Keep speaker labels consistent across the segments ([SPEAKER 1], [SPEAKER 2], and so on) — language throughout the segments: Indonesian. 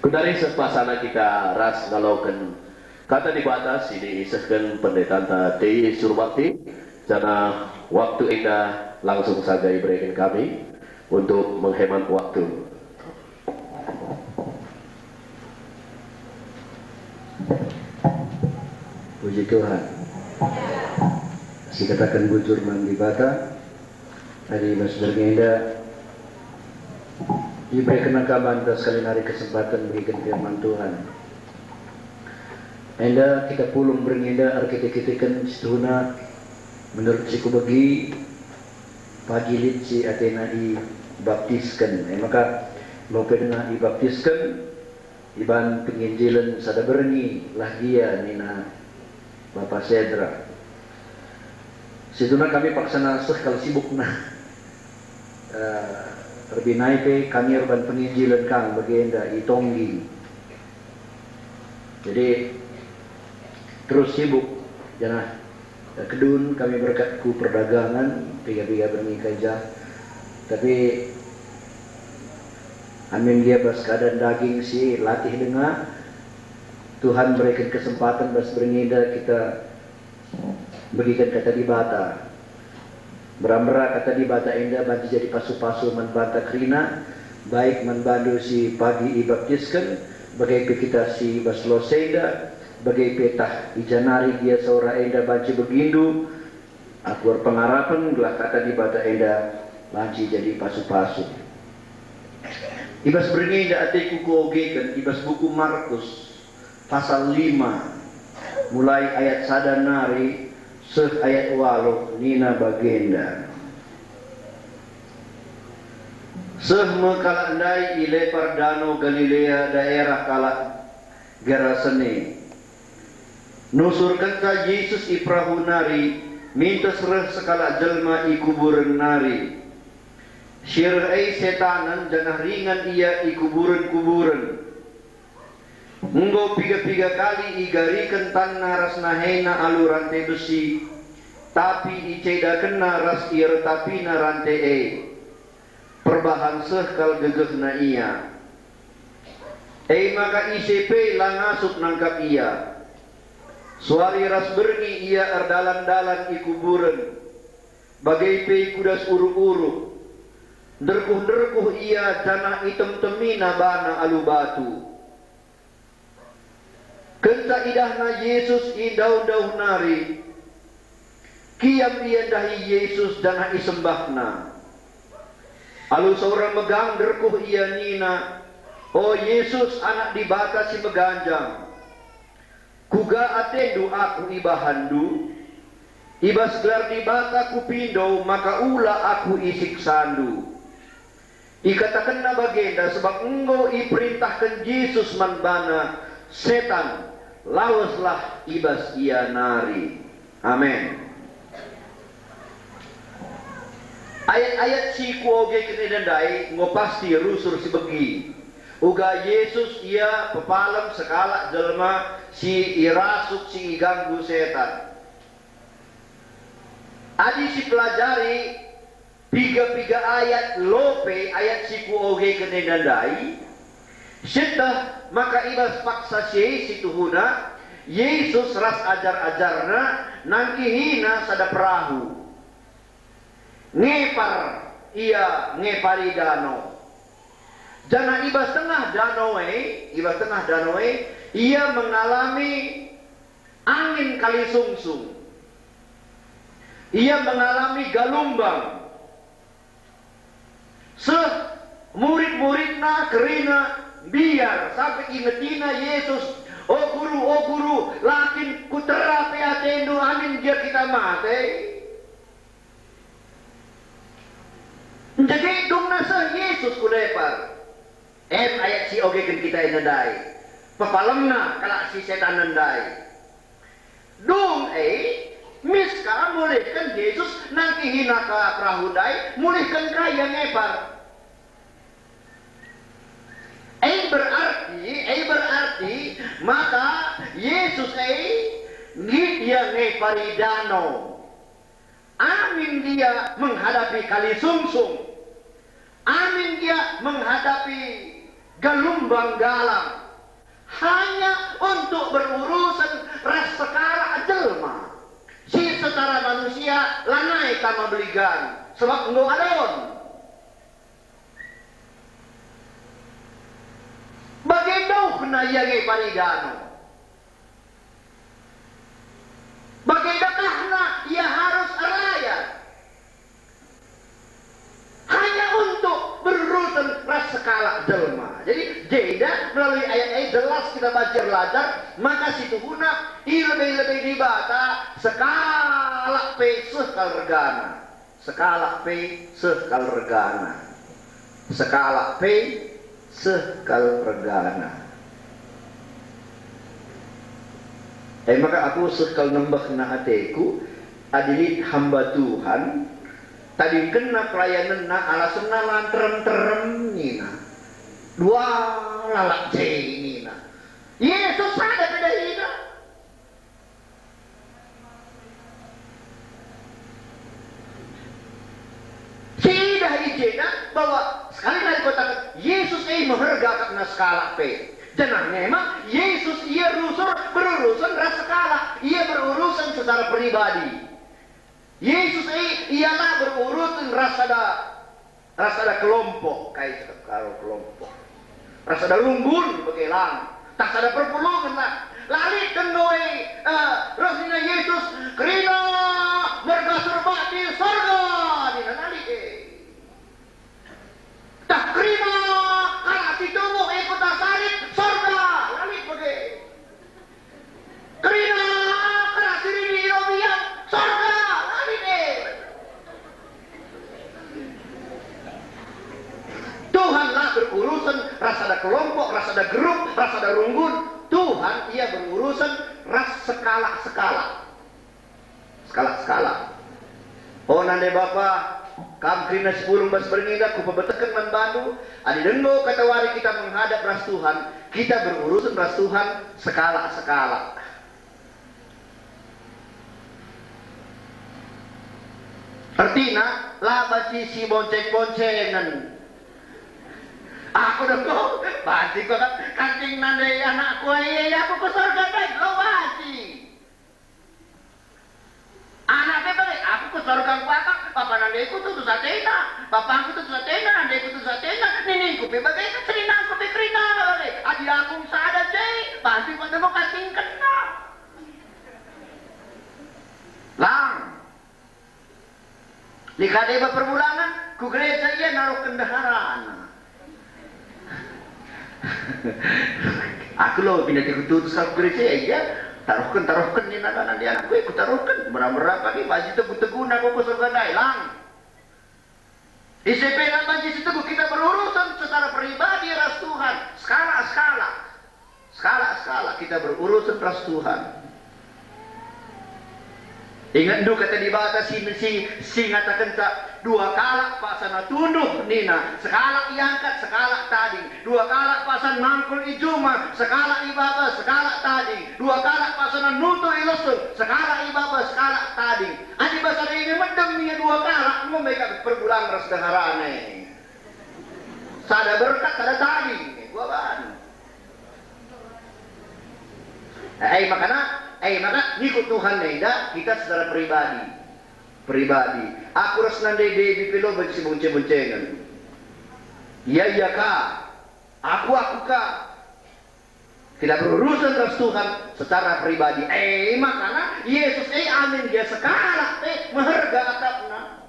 [SPEAKER 1] Kudari sepasana kita ras ngalaukan kata di batas ini isahkan pendeta T. Surbakti karena waktu indah langsung saja diberikan kami untuk menghemat waktu.
[SPEAKER 2] Puji Tuhan. Si katakan bujur mandi bata hari mas berngenda diberikan kaban sekali hari kesempatan berikan firman Tuhan. Enda kita pulung berngenda arkitetikan situna menurut siku bagi pagi lit si Athena i baptiskan. Maka mau pedena i baptiskan iban penginjilan sada berni lah dia nina Bapak Sedra. Situna kami paksana kalau sibuk nah terbinai pe kami urban penginjilan kang bagenda itonggi. Jadi terus sibuk jangan kedun kami berkatku perdagangan tiga-tiga bernikah jah. Tapi amin dia bas keadaan daging si latih dengar Tuhan berikan kesempatan bas bernida kita berikan kata di bata beramra kata di bata indah bantu jadi pasu-pasu manbanta krina baik manbandu si pagi ibaptiskan bagai kita si baslo seda bagai petah ijanari dia saura indah banci begindu aku pengharapan belah kata di bata indah banci jadi pasu-pasu ibas bernida atiku kuogekan ibas buku Markus pasal 5 mulai ayat sadanari ayat walu nina bagenda mekala andai ilepar danau Galilea daerah kala Gerasene nusurkan ka Yesus iprahu nari minta serah sekala jelma ikuburan nari syir'ai setanan janah ringan ia ikuburan-kuburan Enggo piga-piga kali igarikan tan naras nahena alu rantai besi tapi icedakan naras irtapi na rantai perbahan sehkal gegeh na ia maka ICP langasuk nangkap ia suari ras berni ia erdalan-dalan ikuburan bagai pe kudas uru-uru derkuh-derkuh ia janah item temina bana alu batu Kenta idahna Yesus idau-dau nari kiam iendahi Yesus dan isembahna alu seorang megang derkuh ia nina oh Yesus anak dibatasi meganjang kuga atendu aku ibahandu ibas gelar dibata kupindo maka ula aku isik sandu ikatakan na bagenda sebab engkau iperintahkan Yesus manbana setan lawaslah ibas ia nari. Amin. Ayat-ayat si kuoge kinidandai ngopasti rusur si begi. Uga Yesus ia pepalam sekala jelma si irasuk si iganggu setan. Adi si pelajari piga-piga ayat lope ayat si kuoge kinidandai. Sitah maka ibas paksa si tuhuna Yesus ras ajar-ajarna nangkihina sada perahu ngepar ia ngepari danau jana ibas tengah danau ia mengalami angin kali sungsung ia mengalami galumbang murid-muridna kerina biar sampai ingetina Yesus oh guru lakin kutera pe atendo amin dia kita mate jadi dong nasa Yesus kulepar ayat si ogekan kita inandai papalemna kala si setan nandai dong miska mulihkan Yesus nangki hina ka prahudai mulihkan kaya ngepar berarti maka Yesus dia ngepari danau amin dia menghadapi kali sungsung amin dia menghadapi gelombang galam hanya untuk berurusan ras sekala jelma. Si secara manusia lanai kama beligan sebab enggak adon. Bagaimana kena yage paridano? Bagaimana ia harus raya? Hanya untuk berurusan ras sekala jelma. Jadi jeda melalui ayat-ayat jelas kita baca belajar, maka situ guna lebih-lebih dibata skala P sekal regana. Skala P sekal regana. Skala P sekal regana. Maka aku sekal nembak na hatiku adilit hamba Tuhan tadi kena pelayanan na alasan na lanterem-terem nina dua lalak nina Yesus ada beda ina tidak ijena bahwa sekali lagi katakan Yesus menghargakan na skala P. Jangan memang Yesus ia berurusan ras skala, ia berurusan secara pribadi. Yesus ialah berurusan rasada kelompok, kayak kalau kelompok. Rasada lunggun begelang, tak ada perpulungan lah. Lali kendoi rasina Yesus kerina mergasurba di sorga di nali tak kerina kalau si tubuh ikut asalit sorga lali bege kerina kalau si rini irobiang sorga lali Tuhanlah berurusan rasada kelompok, rasada grup, rasada runggun. Tuhan ia berurusan ras skala-skala. Skala-skala. Oh nande Bapa, kam krina 10 bas bernida ku pebeteken man Bandu, adi denggo kata wari kita menghadap ras Tuhan, kita berurusan ras Tuhan skala-skala. Artinya, lah baci si bonceng-boncengan. Aku denggo, baci kok kancing nande anakku iya aku ke surga baik lo baci. Anaknya balik, aku ke surga kuakak, papa nande ku tuh satena, papa aku tuh satena, nande ku tuh satena, nini ku bebagai serina ku bekrina balik. Adi aku sadar cai, baci kok denggo kancing kena. Lang. Likade perbulangan, ku gereja iya naruh kendaharaan. Aku loh pindah dikutus kalau gereja ya taruhkan ni nak dia anakku aku taruhkan berapa ni baju teguh aku ke surga lang. ICP dan majlis itu kita berurusan secara pribadi ras Tuhan skala kita berurusan ras Tuhan. Ingat dulu kata dibata si ngatakan tak dua kalak pasana tunduk nina sekala iangkat sekala tading dua kalak pasana nangkul ijuma sekala ibaba sekala tading dua kalak pasana nutu ilusun sekala ibaba sekala tading adi basara ini medem nih dua kalak mau mereka perbulan ras dengarane sada berkat sada tading gua ban maka ngikut Tuhan neda kita secara pribadi. Aku ras nande di pilo bagi bonceng-boncengan. Iya kah? Aku kah? Tidak berurusan ras Tuhan secara pribadi. Makanya Yesus amin dia sekala mengharga atapna.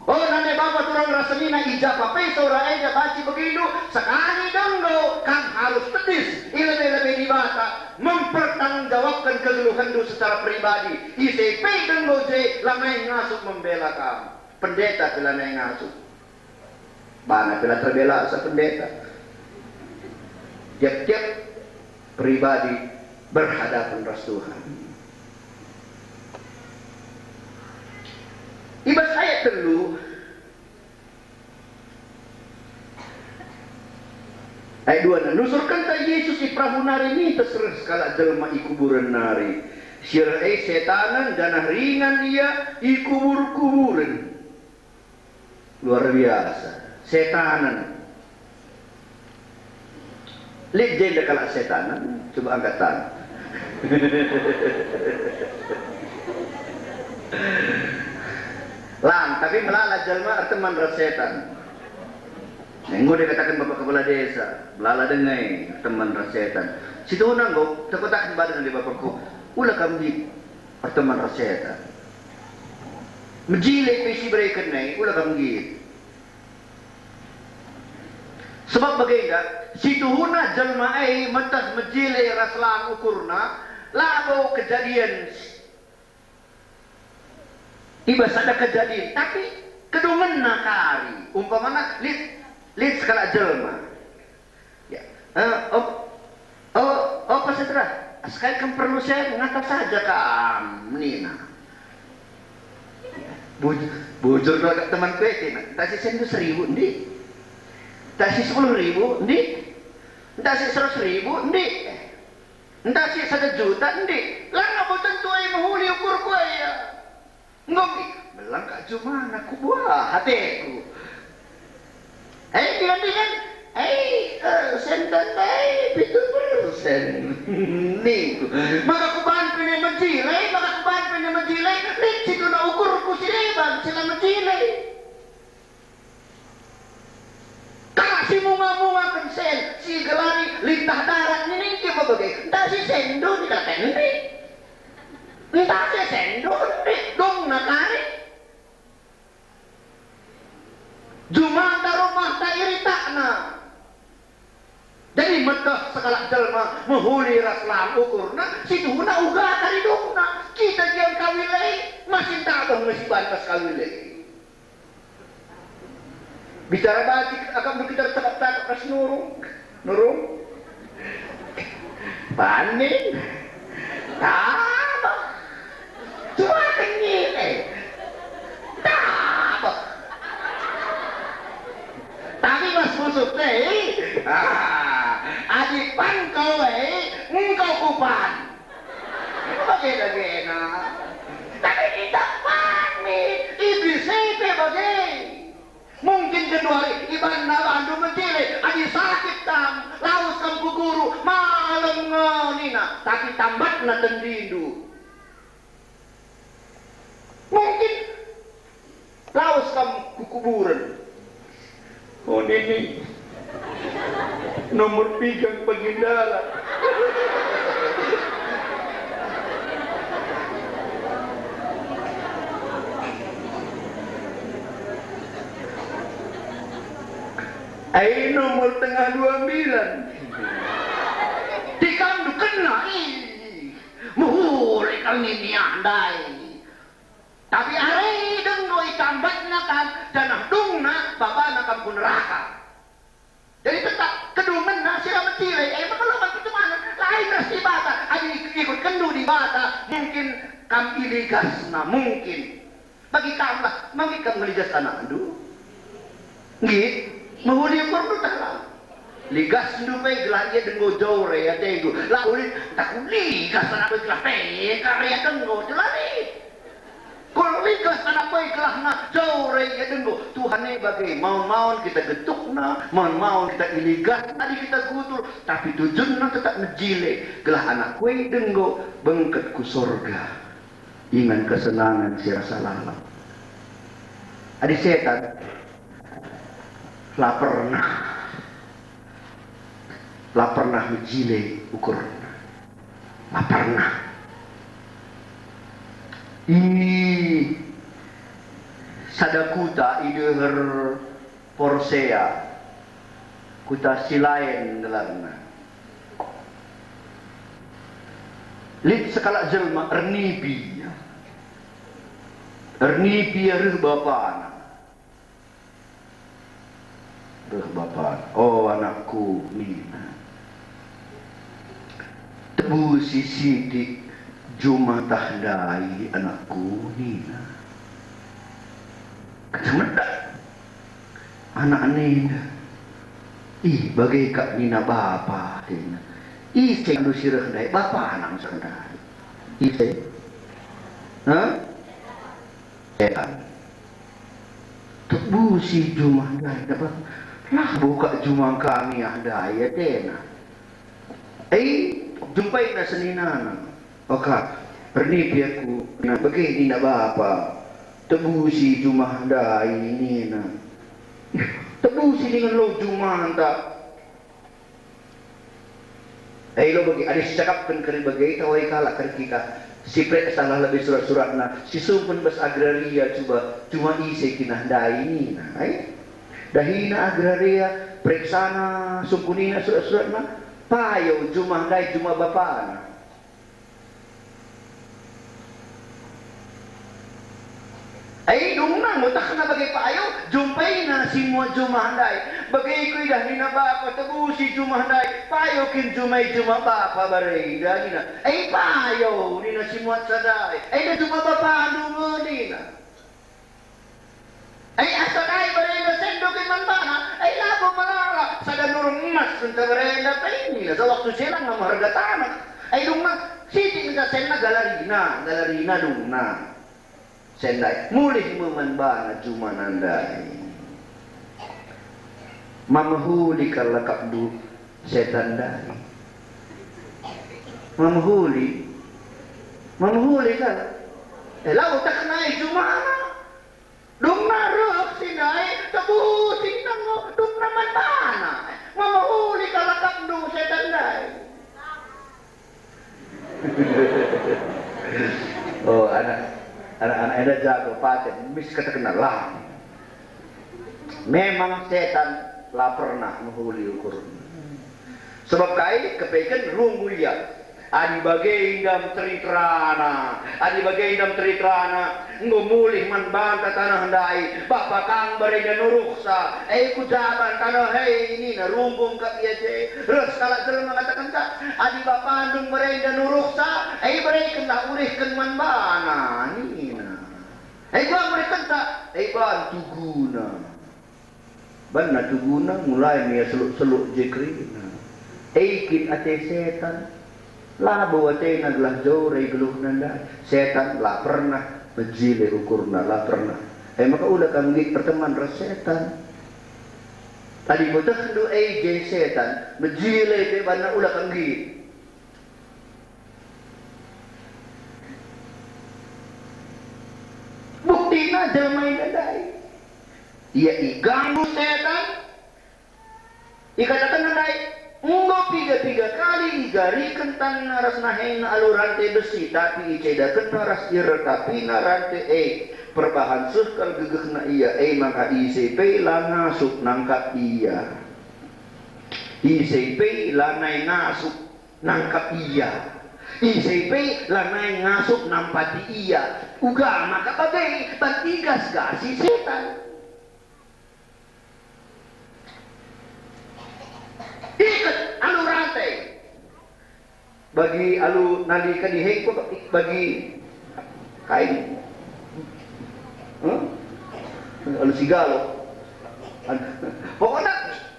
[SPEAKER 2] Oh nande Bapa turang rasanina ijabah saura eja baci begitu sekali donggo kan harus tetis lebih dibata mempertanggungjawabkan kegeluhan itu secara pribadi. ICP donggo je lamai ngasuh membela kamu pendeta pelanai ngasuh mana pela terbela asa pendeta tiap-tiap pribadi berhadapan ras Tuhan. Ibas ayat telu ayat 2 nusurkan ta Yesus iprahu nari ni terserah skala jelma ikuburan nari sirai setanan dan ringan dia ikubur-kuburan luar biasa setanan Lihat jenda kalau setan, coba angkat tangan. Lang, tapi melala jalma teman setan. Nenggo dia katakan bapak kepala desa, melala dengai teman setan. Situ nanggo, takut akan badan dari bapakku. Ulah kami teman setan. Menjilek pesi mereka naik, ulah kami. Sebab bagaimana? Situ huna jalma mentas menjilek raslang ukurna, lalu kejadian. Tiba ada kejadian, tapi kedungan nakari. Umpamana lihat skala jelma. Ya. Apa setelah? Sekali kan perlu saya mengatakan saja kam Nina. Bujur kalau teman kue tak sih 100.000 ndi, tak sih 10.000 ndi, tak sih 100.000 ndi, tak sih 1 juta ndi. Lah ngapa tentu ay mahuli ukur kue ya? Ngopi, belang kak cuma aku buah hatiku. Dengan sentan 70% nih. Maka kubahan pindah menjilai, lihat situ na ukurku si Bang, sila menjilai. Kasih bunga-bunga pensen, si gelari lintah darat ini dia bagai, entah si sendo di kata ini. Entah si sendo di dong nakari. Jumata rumah tak iritakna. Jadi medah sekala jalma menghuli raslam ukurna, situ na uga kari dongna. Kita diam kawilai, masih tak tahu masih bantas kawilai. Bicara batik, akan kita tetap kas nurung. Panin, apa? Cuma kenyit, apa? Tapi mas musuh adik pan kau engkau kupan. Bagaimana? Tapi kita pamit, iblis itu bagai. Mungkin kedua iban nalandu mentile, adik sakit tam, laus kam guru, malam ngonina, tapi tambat na tendindu. Mungkin laus kam kukuburan. Oh ini nomor pigang pengendara. Nomor tengah 29. Dikandu kena muhuri kami ni andai. Tapi hari dengoi tambatnya kan dan dungna baba nakam pun neraka. Jadi tetap kedungan nasi ramen cilai. Kalau macam mana? Lain nasi bata. Adi ikut kendu di bata. Mungkin kam iligasna mungkin. Bagi kamu lah, mungkin kamu ngeligas anak andu. Git, mahuli ukur tu tak lah. Ligas ndu pe gelah dia denggo jore ya tenggo. Lah uli tak ligas anak pe gelah pe karya denggo jelani. Kalau ligas anak baik lah nak jauh raya denggo Tuhan ni bagai mau-mau kita getuk na, mau-mau kita iligas, tadi kita gutur, tapi tujuan na tetap ngejile. Gelah anak kue denggo bengket ku sorga, ingan kesenangan si rasa lalap. Adik setan, lah pernah ngejile ukur, lah pernah. Sadakuta idehar porsea kuta silain dalamna lit sekala jelma ernipi reh bapana oh anakku Nina tebu si sidik Jumatah dai anakku Nina. Kesemedak anak Nina. Bagai kak Nina bapa Nina. Saya lu sirah dai bapa anak sekadai. Saya. Setan. Tebusi Jumatah dai dapat lah buka Jumang kami ada ya tena. jumpai na seninana. Oka, pernipi aku. Nah, begini na bapa. Tebusi jumah dai ini na. Tebusi dengan lo jumah tak. Lo bagi ada cakapkan kari bagai tawai kalak kari kita. Si prek salah lebih surat-surat na. Si sumpun bas agraria cuma isi kinah dai ini na. Dahina agraria preksana sumpunina surat-surat na. Payo jumah dai jumah bapa na. Dong na mutak na bagay payo jumpai na semua jumahday bagay ko dah ni na bapa tabusi jumahday payo kin jumay jumah bapa baray dah ni na payo ni na semua saday na jumah bapa dungo ni na asaday baray na sendo kin man bana labo malala sa ganurong emas kunta baray na ini na sa waktu sila nga mahargatanak dong na siti nga senda galarina dong na sendai mulih memanbana cuma nandai mamahuli kalakap du setan dai mamahuli kan lau tak nai cuma dong narok sinai tabutin nango dong naman bana mamahuli kalakap du setan dai oh anak-anak ada jago paten mis kata kenal lah memang setan lah pernah menghuli ukur sebab kai kepaikan runggu ya adi bagai indam teritrana ngomulih man banta tanah handai bapak kang barega nuruksa kujaban tanah ini na rumbung ka piaje res kala jelema mengatakan tak adi bapak andung barega nuruksa barega na urihkeun man bana nina gua mereka tak ban tuguna banna tuguna mulai mia seluk-seluk jekrina kin ate setan labo ate naglah jore geluh nanda setan lah pernah bejile ukurna lah pernah maka ulah kami perteman ras setan tadi botak do je setan bejile te banna ulah kami buktina jamai dadai ia iganggu setan ikatakan dadai Ungo tiga kali igari kentang naras nahen alurante besi tapi iceda naras iretapi narante perbahan sehkal gegeh na iya maka ICP lah ngasuk nangkap iya ICP lah naik ngasuk nangkap iya ICP lah naik ngasuk nampati iya uga maka bagai bantigas gasi setan ikat alu rantai bagi alu nali kadiheng ko bagi kain alu sigalo pokoknya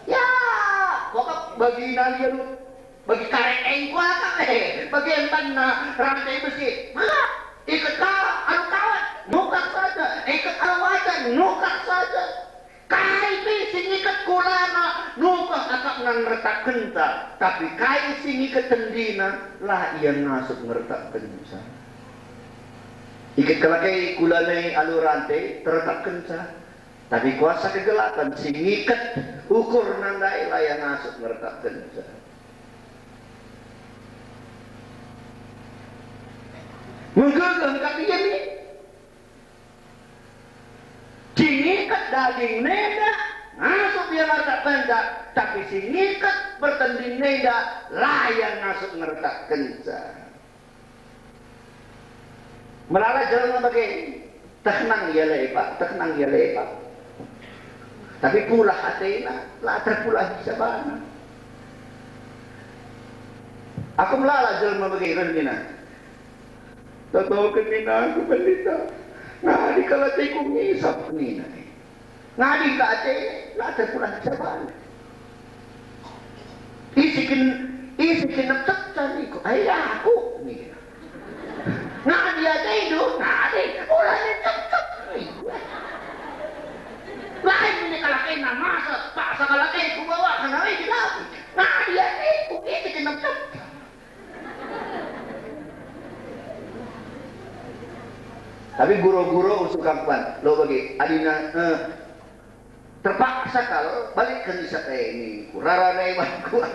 [SPEAKER 2] ya pokok bagi nali alu bagi kareng ko bagi entan na rantai besi ikat ka alu kawat nukak saja ikat alu wajan nukak saja kai sing ikat kulana nukah akak nang retak kenta tapi kai sing ikat tendina lah ia ngasuk ngeretak kenca ikat kalakai kulana alurante terretak kenca tapi kuasa kegelapan sing ikat ukur nandai lah yang ngasuk ngeretak kenca menggegeng katinya ni singikat daging neda ngasuk dia ngertak kencak tapi singikat bertanding neda layan ngasuk ngertak kencak melala jalan bagai tenang ya lepak tapi pula hatena latar pula bisa bana aku melala jalan bagai rendina tahu kemina aku pendeta ngadi kalau teku ngisap nina ngadi ka ate la ta pula saban isikin naptan ko ay ako ni ngadi ate do ngadi ulah ni tap lain ni kalakay na masa pa sa kalakay ko bawa kana ay dilaw ngadi ate ko isikin naptan Tapi guru-guru usuk kampuan, lo bagi adina terpaksa kalau balik ke Nisa ini kurara naiman kuat.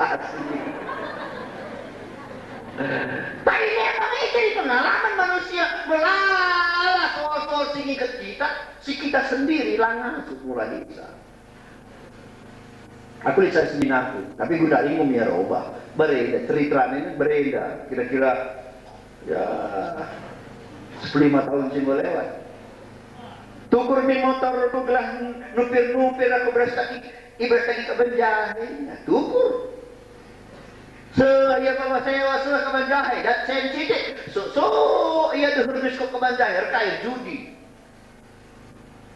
[SPEAKER 2] Tapi memang itu di pengalaman manusia melalah soal-soal si kita sendiri langas mulai bisa. Aku lihat sendiri aku, tapi gue dari ngomong ya robah, bereda, cerita ini bereda, kira-kira ya 15 tahun sih boleh lewat. Tukur mi motor aku gelah nupir aku berastaki ke Benjahe, tukur. Saya bawa sewa ke Benjahe, dan sensitif. Iya tuh harus ke Benjahe, kaya judi.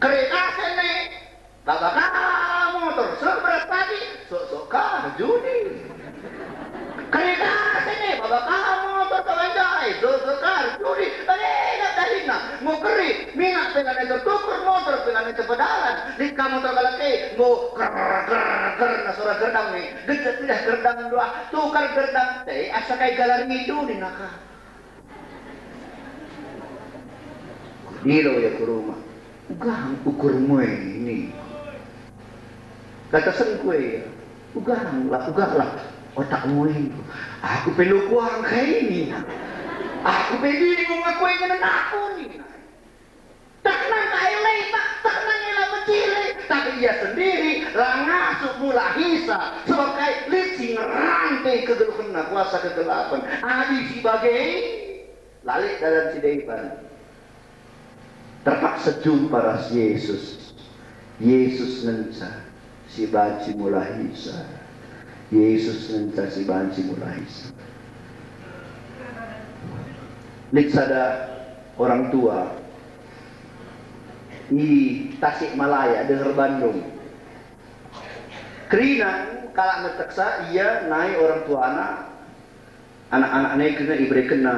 [SPEAKER 2] Kereta sene, bapak motor seberat tadi, kah judi. Kereta sene, bapak motor ke Benjahe, kah judi. Mau keri, minat pelan itu tukur motor pelan itu pedalan. Di kamu tergalake, mau ker nasura gerdang nih. Dekat tidak gerdang dua, tukar gerdang. Asa kayak galar itu di naka. Dilo ya ke rumah. Ugang ukur mue ini. Kata sen kue ya. Ugang lah. Otak mue ini. Aku perlu kuang kayak ini. Aku pergi di rumah kue dengan aku nih. Taknang kaya lemak, taknang elah mencile. Tapi ia sendiri lah ngasuh mula hisa. Sebagai licing rantai kegelapan, kuasa kegelapan. Adi sebagai lalik dalam sidaipan. Terpaksa jumpa ras Yesus. Yesus ngenca si banci mula hisa. Yesus ngenca si banci mula hisa. Liksada orang tua di Tasikmalaya, dengar Bandung. Kerinan kalau ngeteksa ia naik orang tua anak-anak naik kena ibre kena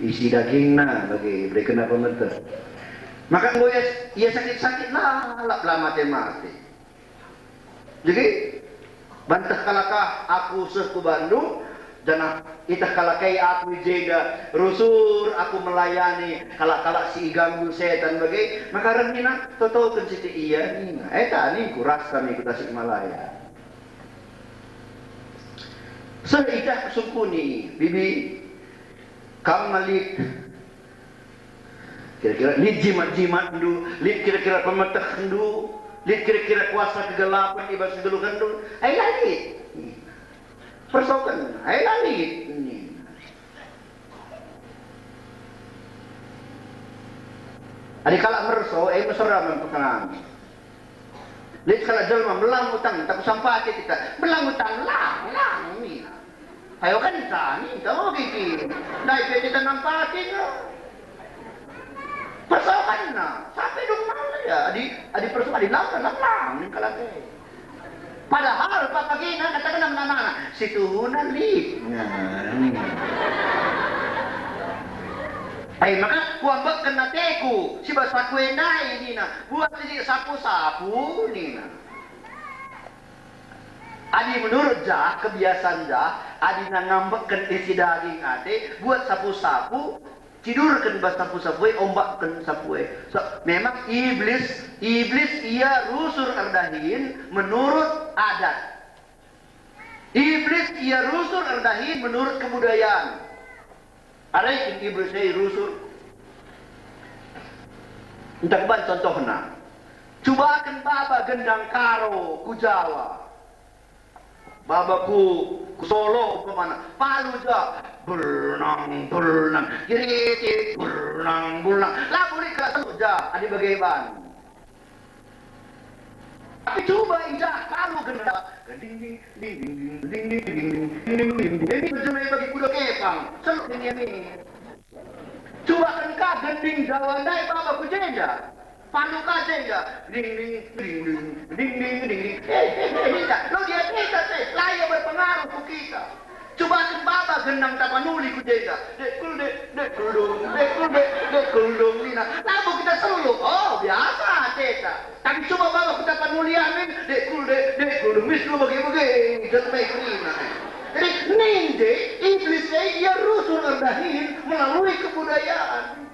[SPEAKER 2] isi dagingna bagi ibre kena pemerintah. Maka gue ia sakit-sakit lah mati. Jadi bantah kalakah aku seh ke Bandung dan itah kalakai aku jeda rusur aku melayani kalak-kalak si ganggu setan bagai maka remina toto kenciti iya nina nih kuras kami ke Tasikmalaya seitah sumpuni bibi kamu malik kira-kira lid jimat dulu lid kira-kira pemetah dulu lid kira-kira kuasa kegelapan ibas gelukan dulu lagi persoalan, langit ini. Adik kalak merso, mesra memperkenalkan. Lihat kalau jelma melang utang, tak sampai kita melang utang, lang ini. Ayo kan tani, tahu gigi. Naik kita nampakin. Persoalan na, sampai dong mana ya? Adik persoalan, lang ini kalak. Padahal papagina katakan nama situhunan li. Ay maka kuambak kena teku si basa kuenda ini na buat jadi sapu-sapu ni na. Adi menurut jah kebiasaan jah adi na ngambekkan isi daging ade buat sapu-sapu tidurkan bas sapu-sapu ombakkan sapu so, memang iblis ia rusur erdahin menurut adat. Iblis ia rusur erdahin menurut kebudayaan. Ada yang iblis ia rusur. Entah ban contohnya. Coba akan baba gendang karo ku Jawa. Babaku ku Solo kemana? Palu ja berenang kiri berenang lah boleh kelas ja adi bagaimana tapi coba indah Palu gendang ding ini berjumlah bagi kuda kepang seluk ini coba kan kah gending Jawa ndai babaku jenda Palu kaje enggak? Ding. Lo dia kita teh, layak berpengaruh ke kita. Coba kan baba gendang tapanuli ku jeda. Dekul nina. Lalu kita seluk. Oh, biasa teta. Tapi coba baba kita panulianin, dekul mis lu bagi-bagi. Jangan baik rina. Jadi ninde iblisnya ia rusur erdahin melalui kebudayaan.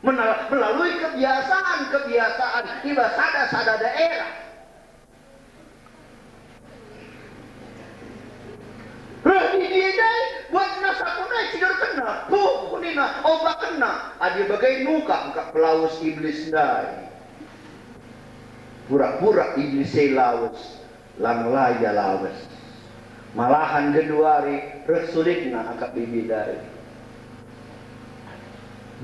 [SPEAKER 2] melalui kebiasaan di sada daerah. Radi dia buat nasa kunai tidur kena, kunina obat kena. Adi bagai nuka pelaus iblis dai. Pura-pura iblis lawas, lang laya lawas. Malahan genduari resulitna angkat bibidai.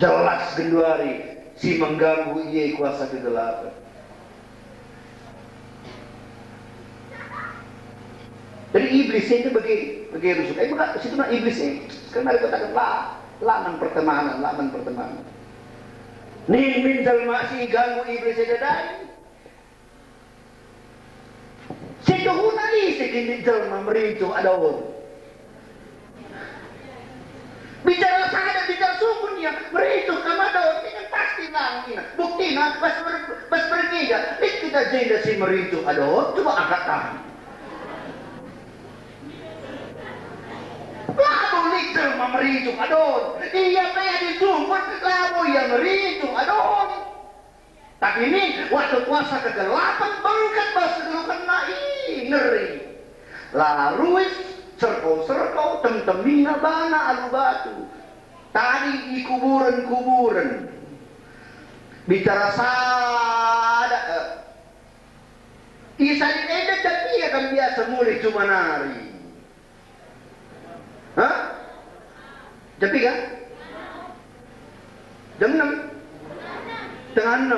[SPEAKER 2] Jelas genduari si mengganggu ia kuasa kegelapan. Jadi iblis itu bagi rusuk. Bukan situ mah iblis ini. Sekarang ada katakan laman pertemanan. Nin min jalma si ganggu iblis itu dari. Situ huna ni segini jalma merincu ada orang. Bicara sada, bicara sungguh dia merincu sama daun ini kan pasti nangina. Bukti nak pas pergi ya. Kita jeda si merincu ada orang. Coba angkat tangan. Lalu likel memerincuk adon. Iya kayak disumpah, lalu yang merincuk adon. Tapi ini waktu puasa kegelapan bangkat bahasa gelukan ngeri. Lalu serkau tem-temina bana alu batu. Tadi di kuburan. Bicara sada. Isa di edet tapi ya kan biasa mulai cuma nari. Hah? Jam 3? Jam 6? Tengah 6.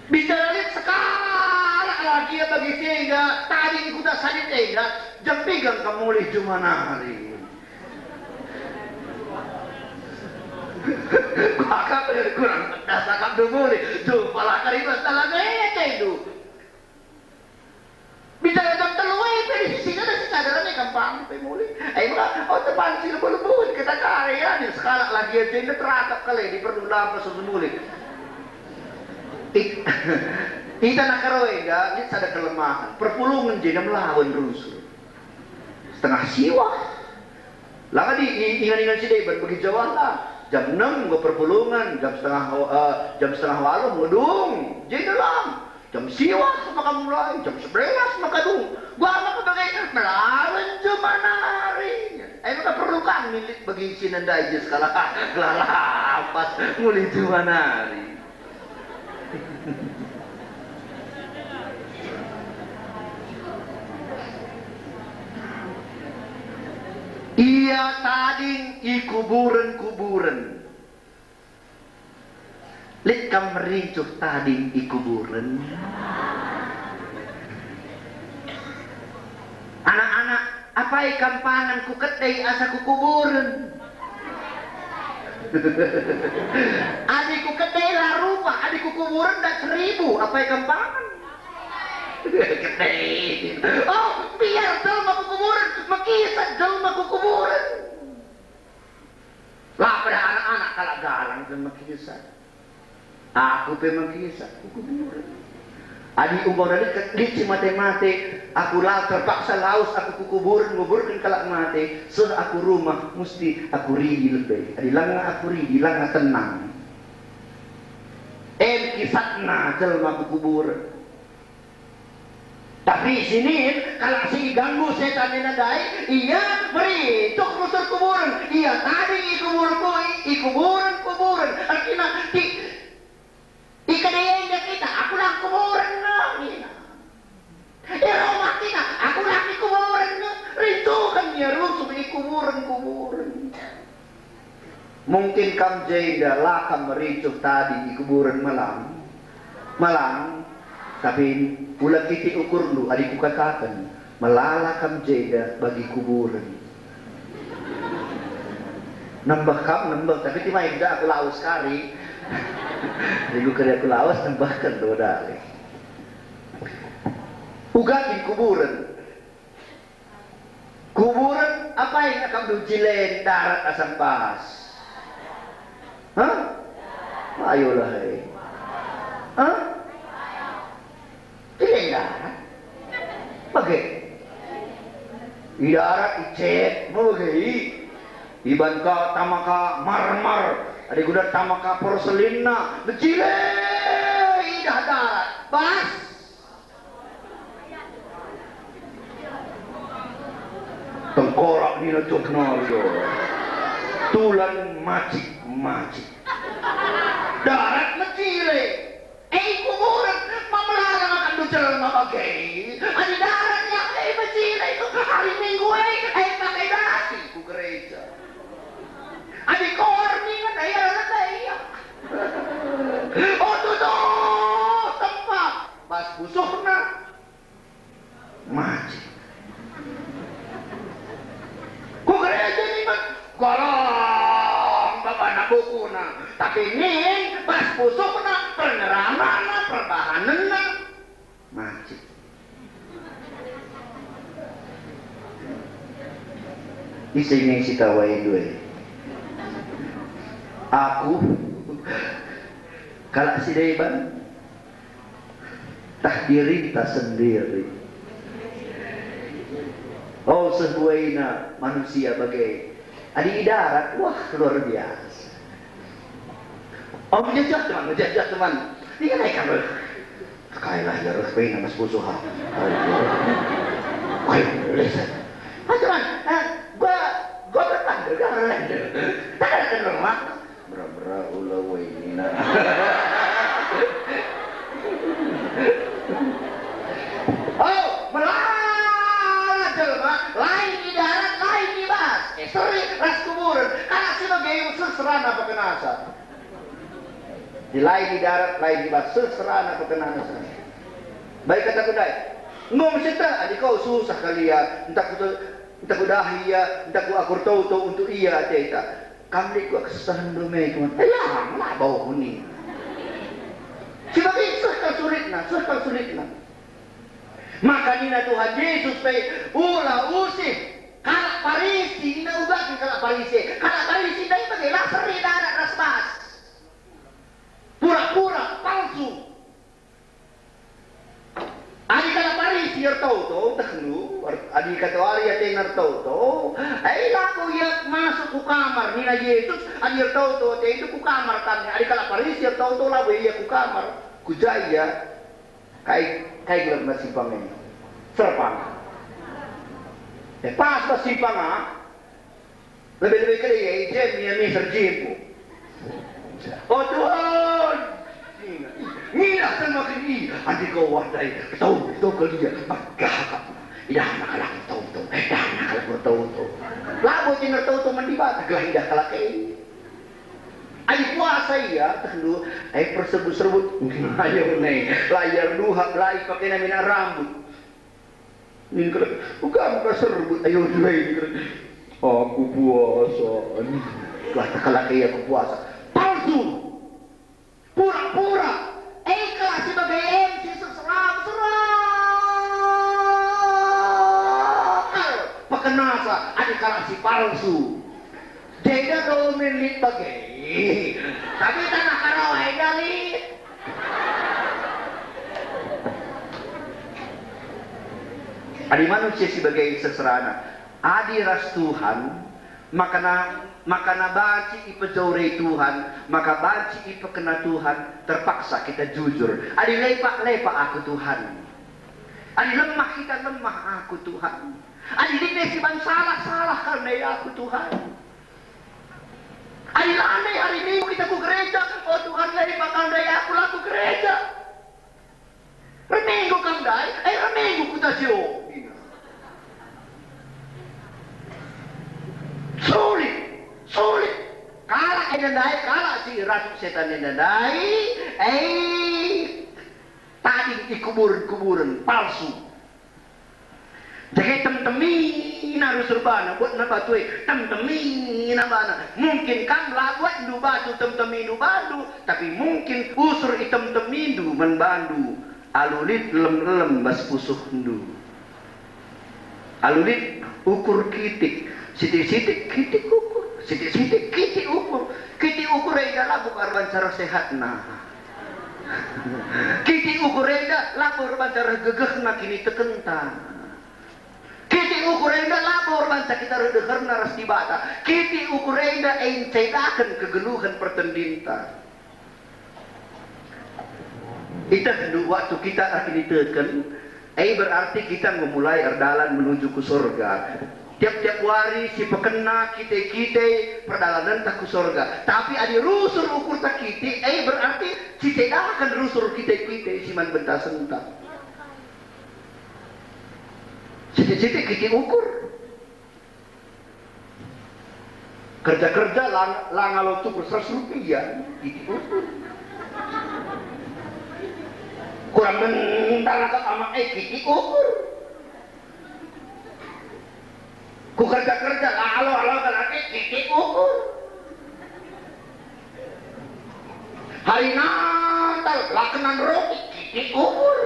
[SPEAKER 2] Bicara lihat sekarang lagi ya bagi sehingga tadi kuda sadit jam 3 kamu mulai cuma hari. Kakak kurang pedas kakak dulu tuh pala karibas talaga itu. Bicara jam 3 di sini ada si sadarannya gampang mulai. Teman sih lebih kita kaya nih sekarang lagi aja ini teratap kali di perlu lama sesemuli. Kita nak karoy ya, ini ada kelemahan. Perpulungan jadi melawan rusuh. Setengah siwa. Lama di ingat si Deban bagi Jawa lah. Jam 6 gua perpulungan, jam setengah 8 ngedung. Jadi dalam. Jam siwa sama kamu mulai, jam 11 maka dong. Gua apa bagai melawan cuma nari. Maka perlu kan milik bagi sinanda aja sekala pas mulai cuma nari. Ia tading i kuburan. Lek kam merincuh tading i kuburan. Anak-anak, apa kampangan ku kedai asa ku kuburan. Adikku kedai lah rumah, adikku kuburan dah 1000, apa kampangan? Kedai. Oh, biar jelma ku kuburan, makisah jelma ku kuburan. Lah pada anak-anak kalau galang dan makisah. Aku memang kisah, aku kuburan. Adi umur dari mati, aku lah terpaksa laus, aku kuburan kalak mati. So aku rumah, mesti aku ridi lebih. Adi langa aku ridi, langa tenang. Kisahna jelma aku kuburan. Tapi sini kalau si ganggu setan nadai, iya beri tuk rusur kuburan. Iya tadi kuburan. Artinya ikadayang kita, aku lang kuburan na. Rumah kita, aku lang kuburan na. Rito kan niya rusuk kuburan. Mungkin kam jeda lakam mericuh tadi di kuburan malang. Tapi ulat titik ukur lu adikku katakan melala kam jeda bagi kuburan. Nambah tapi timai tidak aku laus kari. Minggu kerja aku lawas tambahkan doa. Ugakin kuburan. Kuburan apa yang akan dujilen darat asam pas? Hah? Ayolah. Hah? Jilen darat. Bagai. Di darat icet, bagai. Iban ka tamaka marmar. Ada guna tamaka porselina, becile, indah darat, bas. Tengkorak ni nak kenal yo. Tulan macik. Darat becile. Kuburan, mamalarang akan ducal mabagai. Ani daratnya, becile itu hari Minggu, pakai dasi ku gereja. Adi korni kan daya. Oh tuh tempat pas busukna macet. Ku gereja ni kan golong bapak na buku na. Tapi ning pas busukna penerangan na perbahanan na macet. Isingin si tawai dua. Aku kalau si Deban tak diri tak sendiri. Oh sebuahnya manusia bagai adi darat, wah luar biasa. Oh menjajah teman. Ini kan ikan ber. Kailah ya resmi nama sepusuha. Ayo lihat. Teman, gua berpandang tak ada rumah. Bra ulah ini na. Oh, melala jelma, lain di darat, lain di bas. Sorry, ras kuburan. Karena sebagai seserana pekenasa. Di lain di darat, lain di bas, seserana pekenasa. Baik kata kudai. Ngom seta, adik kau susah kali ya. Entah ku dahia, entah ku akur tau untuk iya teta. Kami gua kesusahan domai teman. Lah bau kuning. Sebab itu suka sulitna. Makanya Tuhan Yesus pe ulah usih kalak Parisi, ina ugakin kalak Parisi. Kalak Parisi dai bagai laser di darat rasbas. Pura-pura palsu. Adi kalak Parisi yer tau taknu, adi kata wari ate nar tau. Ai lagu ya masuk ku kamar nina Yesus, adi yer tau ate itu ku kamar kan. Adi kalak Parisi yer tau lagu ya ku kamar. Ku jaya kai gelar nasibang ini. Serpang. Pas nasibang lebih kali ya jem ya Mr. Jimpo. Oh Tuhan. Nina sama kini, andi kau wadai, tahu kali dia, magkakap. Dah nak tahu, dah nak tahu. Labo cina tahu mendibat, gelah dah kalaki. Ay puasa ya, terlalu, perserbut, ayo nih, layar duha, lay pakai namina rambut. Ini kalau, bukan serbut, ayo dua aku puasa. Gelah kalaki aku puasa, palsu. Pura-pura kelas sebagai MC seram pekenasa adik kalah si palsu jeda kalau menit bagai tapi tanah karawai galit adik manusia sebagai seserana adik ras Tuhan makana baci ipejaurai Tuhan, maka baci ipekena Tuhan, terpaksa kita jujur. Adi lepak aku Tuhan. Adi lemah kita lemah aku Tuhan. Adi dikesiban salah karena ya aku Tuhan. Adi landai hari Minggu kita ku gereja, oh Tuhan lepak karena ya aku laku gereja. Reminggu kandai, reminggu ku tasio. Sulit. Kalah si ratu setan dendai. Tadi di kuburan palsu. Jadi tem-temi harus urbana buat napa tuh tem-temi nabana. Mungkin kan laguat du batu tem-temi du bandu, tapi mungkin usur item temindu menbandu. Alulit lem bas pusuh ndu. Alulit ukur kitik. Sitik kitik ukur. Sitik kitik ukur. Kitik ukur eda labu karban cara sehat nah. Kitik ukur eda labu karban cara gegeh nak ini tekentang. Kitik ukur enda labor bangsa kita rada karena ras dibata. Kiti ukur enda cedakan kegeluhan pertendinta. Kita waktu kita akan ditekan, berarti kita memulai erdalan menuju ke surga. Tiap-tiap hari si pekena kita perjalanan tak ke surga. Tapi ada rusur ukur tak kita, berarti si tidak akan rusur kita si man bentar sentak. Sidik-sidik kita ukur. Kerja-kerja langalo tu ber100 rupiah, kita ukur. Kurang bentar nak sama kita ukur. Ku kerja-kerja, alo kalau kita ukur. Hari Natal, lakenan roti, kita ukur.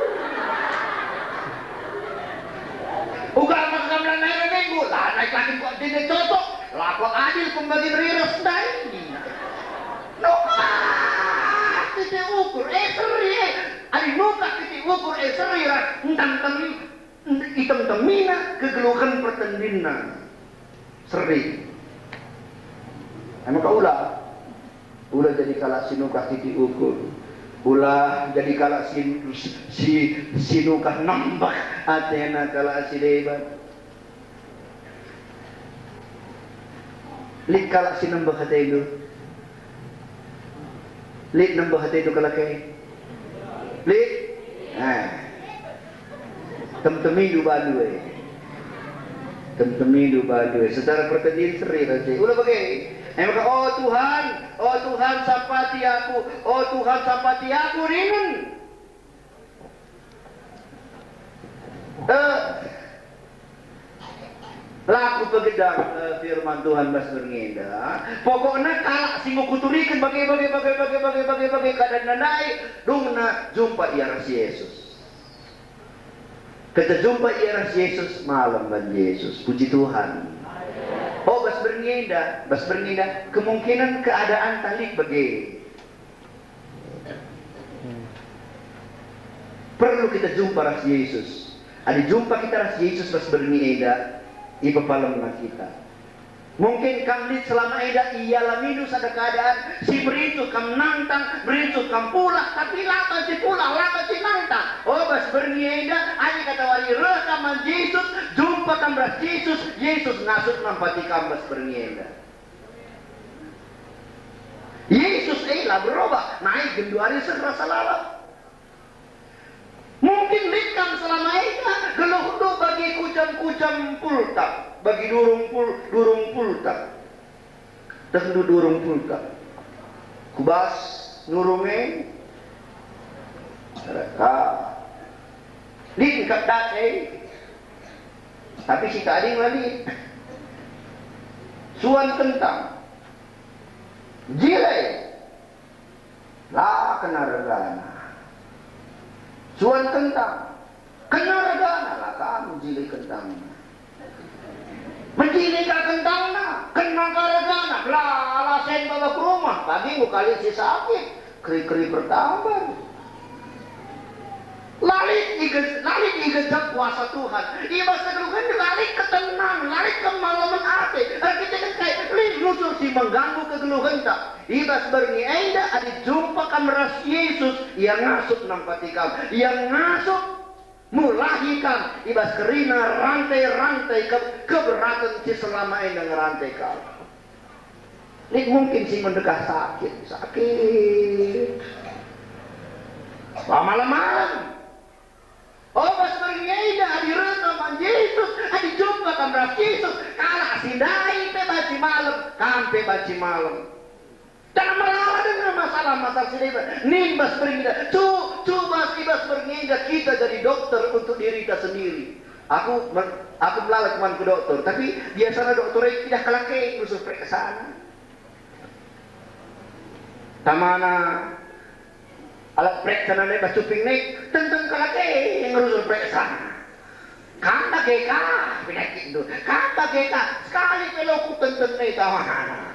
[SPEAKER 2] Ugal makan naik minggu, lah naik lagi buat dini cocok, lapor adil pembagi riras dahi. Nuka, kita ukur, seri, ada nuka kita ukur, seri, entang-entang, hitam-hitam mina, kegeluhan pertandingan. Sering. Emang kau ulah jadi kalah sinukah titi ukur, ulah jadi kalah sinukah nambah Athena kalah si debat. Lik kalah si nambah hati itu, lik nambah hati itu kalah kay, lik, tem-temi du balu Tem-temi du balu secara pertandingan seri saja. Ulah bagai. Maka oh Tuhan sampati aku, oh Tuhan sampati aku ringan. Laku pegedang firman Tuhan bas bernginda. Pokoknya kalak sing kuturikan bagai keadaan nanai dungna jumpa iaras Yesus. Kita jumpa iaras Yesus malam dan Yesus. Puji Tuhan. Oh bas bernginda kemungkinan keadaan talik bagi. Perlu kita jumpa ras Yesus. Ada jumpa kita ras Yesus bas bernginda ipa palam kita. Mungkin kami selama eda ialah minus ada keadaan si berintu kam nantang, berintu kam pulah, tapi lama si pulah, lama si nantang. Oh bas bernieda, ani kata wali rekaman Yesus, jumpa kam ras Yesus, Yesus ngasut nampati kam bas bernieda. Yesus lah berubah, naik genduari serasa lalap. Mungkin likam selama itu geluh bagi kucam-kucam pulta, bagi durung pulta, dan durung pulta. Kubas nurunge, mereka diingkat date, tapi si tadi lagi suan kentang, jile, lah kena regana. Suan kentang, kena regana lah kamu jilid kentang. Menjilid kentang na, kena regana, lah sen bawa ke rumah. Pagi kali si sakit, keri-keri bertambah. Lalit igejak kuasa Tuhan. Iba segeluhan lalit ketenang, lalit kemalaman hati. Kita kan kayak lusur si mengganggu kegeluhan tak. Iba sebenarnya enda ada jumpa kameras Yesus yang ngasut nampati kamu, yang ngasut mulahikan ibas kerina rantai-rantai keberatan si selama ini ngerantai kamu. Ini mungkin si mendekah sakit. Malam-malam. Oh pas berniaga hadirat sama Yesus, hadi jumpa kamras Yesus, kalah sindai pe baci malam, kampe baci malam. Jangan melawan dengan masalah-masalah sendiri. Nimbas berniaga, coba ibas berniaga kita jadi dokter untuk diri kita sendiri. Aku melalui teman ke dokter, tapi biasanya dokter tidak kelake usul ke sana. Tamana alat periksa nane bacuping nih tentang kalake yang ngurusin periksa. Kata keka penyakit itu, kata keka sekali peloku tentang nih tawanan.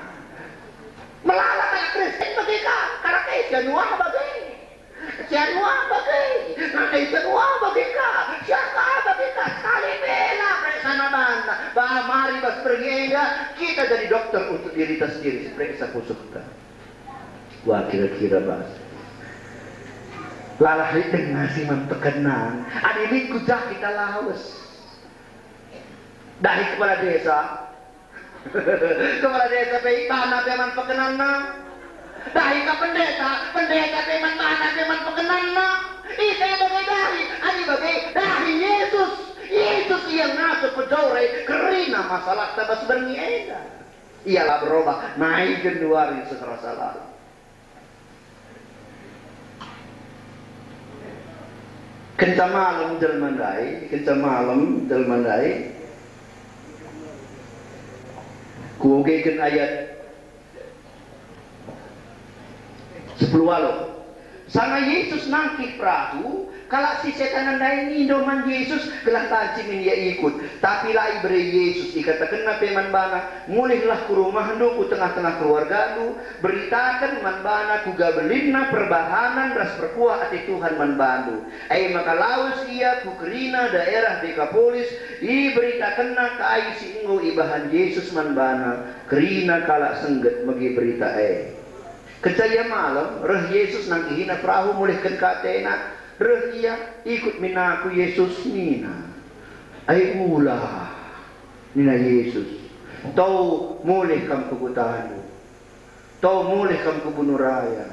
[SPEAKER 2] Melala kalak Kristen bagika kalake janua bagai. Siapa bagi? Nanti semua bagi kah? Siapa bagi kah? Sekali bela periksa mana? Bah mari bas pergi kita jadi dokter untuk diri kita sendiri. Periksa khusus kita. Wah kira-kira bas. Lalah dengan si memperkenan. Adik kujah kita lawas. Dari kepala desa. Kepala desa pe tanah peman perkenan na. Dari ke pendeta peman tanah peman perkenan na. Itu yang bagai dari Yesus. Yesus yang ngatur pejore kerina masalah tabas berniaga. Ialah berubah naik Januari seserasa lalu. Kencang malam dalmandai. Kuogekan ayat 10 walau. Sana Yesus nangkit perahu, kalau si setan andai ni doman Yesus gelah tancing dia ikut. Tapi lah ibre Yesus ikatakan na peman bana, mulihlah ku rumah ku tengah-tengah keluarga lu, beritakan man bana ku gabelina perbahanan ras perkuah ati Tuhan man bandu. Maka laus ia ku kerina daerah Dekapolis, iberitakan na kai si inggo ibahan Yesus man bana, kerina kala sengget magi berita Kecaya malam, reh Yesus nang ihina perahu mulihkan katena, reh ia ikut minaku Yesus nina. Mula nina Yesus. Tau mulih kam ke Butanu. Tau mulih kam ke Bunuraya.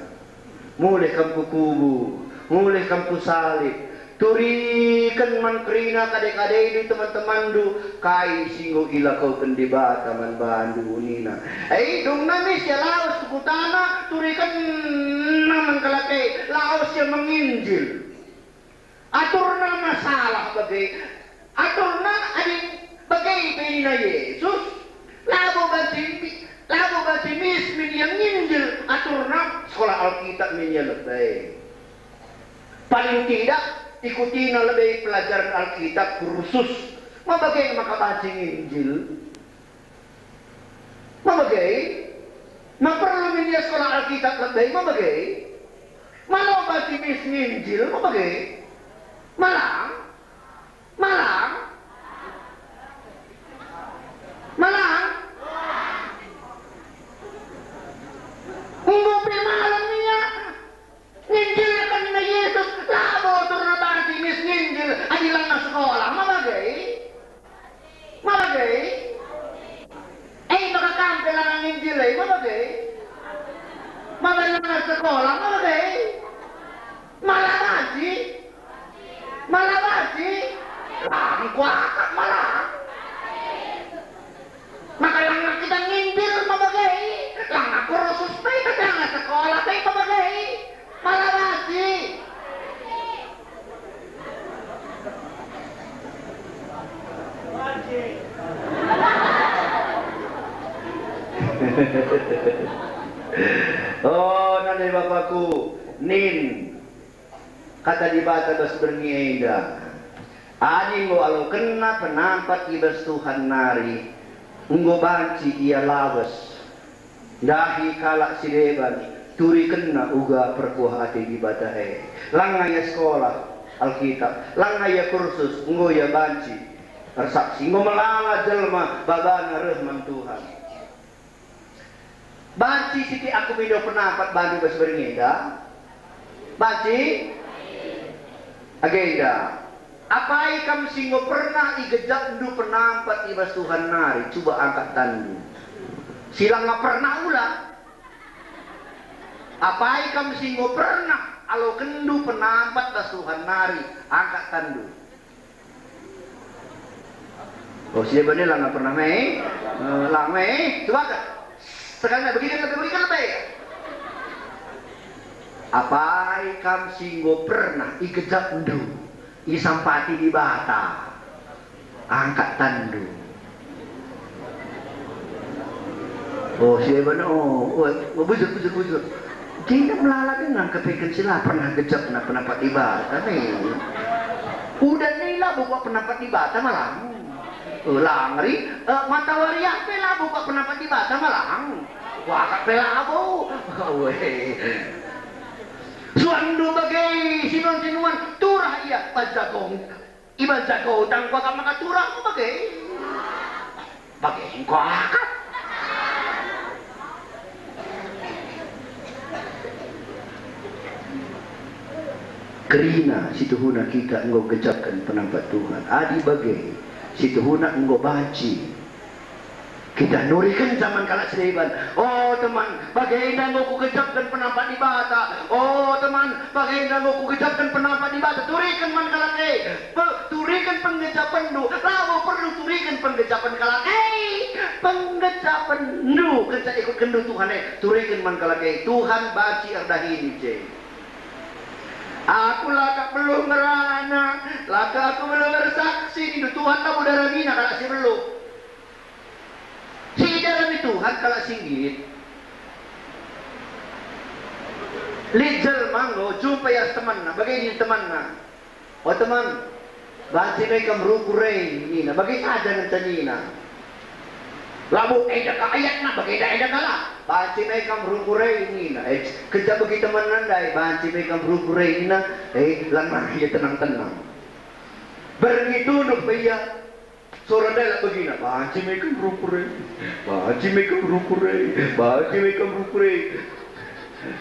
[SPEAKER 2] Mulih kam ke Kubu. Mulih kam ke Salib. Turikan man kerina kadek-kadek ini teman-teman du kai singgo ila kau pendebata man bandu nina. Dong namis ya laos kutana turikan naman kalake laos ya menginjil. Atur na masalah bagai atur na adik bagai penina Yesus. Labo basi mismin yang nginjil atur na sekolah Alkitab min ya lebay. Paling tidak ikuti na lebih pelajaran Alkitab kursus. Mabagai makabacing Injil. Mabagai. Maperlu media sekolah Alkitab lebih. Mabagai. Malau baca Injil. Mabagai. Malang. Ngopi malam niya. Nginjil kan na Yesus. Labo turun na baca Injil. Adilang na sekolah. Mabagai. Makakampil lang ang Injil Mabagai. Magalang na sekolah. Mabagai. Malabaji. Lang kuwakat malang. Makalang na kitang Injil. Mabagai. Lang na kursus pa. Lang na sekolah pa. Mabagai. Malabaji. Oh, nanay bapakku, nin kata di bata bas berniaga. Ani ngo alo kena penampat ibas Tuhan nari, ngo banci ia lawas. Dahi kalak si deban, turi kena uga perkuah ati di bata Langaya sekolah Alkitab, langaya kursus, ngo ya banci. Persaksi, ngo melala jelma babana rahman Tuhan. Banci siti aku video penampat bandu bas berniaga. Banci agenda. Apai kam singo pernah igejak ndu penampat ibas Tuhan nari. Coba angkat tandu. Silang nggak pernah ulah. Apai kam singo pernah alo kendu penampat bas Tuhan nari. Angkat tandu. Oh siapa ni lah nggak pernah mei. Lang mei. Coba kan. Sekarang begini lebih. Apai kam singgo pernah ikejak ndu, isampati di bata, angkat tandu. Oh siapa no? Bujur. Tidak melala dengan kepikiran sila pernah kejak na pendapat di bata nih. Udah nila buka pendapat di bata malang. Langri mata waria pela buka pendapat di bata malang. Wah pelabo. Suandu bagai sinuan-sinuan turah iya pajagong. Iban jago utang ko ka mga turah mo bagai. Bagai ko akat. Kerina situhuna kita engkau gejapkan penampat Tuhan. Adi bagai situhuna engkau banci. Kita nurikan zaman kala seriban. Oh teman, bagaimana engkau kegejapkan penampat di bata. Oh teman, bagaimana engkau kegejapkan penampat di bata. Turikan man kala turikan penggejapan du. Lalu perlu turikan penggejapan kala penggejapan du. Kerja ikut kendu Tuhan turikan man kala Tuhan baci ardahini cek. Aku laka belum merana, laka aku belum bersaksi di Tuhan kamu darah mina kalau si belum. Si darah Tuhan kalau singgit. Lijel manggo jumpa ya teman na, bagaini teman na. Oh teman, banci mereka merukurei ini na, bagi saja nanti na. Labu eda ka ayat na, bagi eda kala. Banci mereka merukurei ini na. Kerja bagi teman nandai, banci mereka merukurei ini na. Lama dia tenang-tenang. Begitu nuk bayar. Suara dia begini, banci mereka merukurei, banci mereka merukurei, banci mereka merukurei.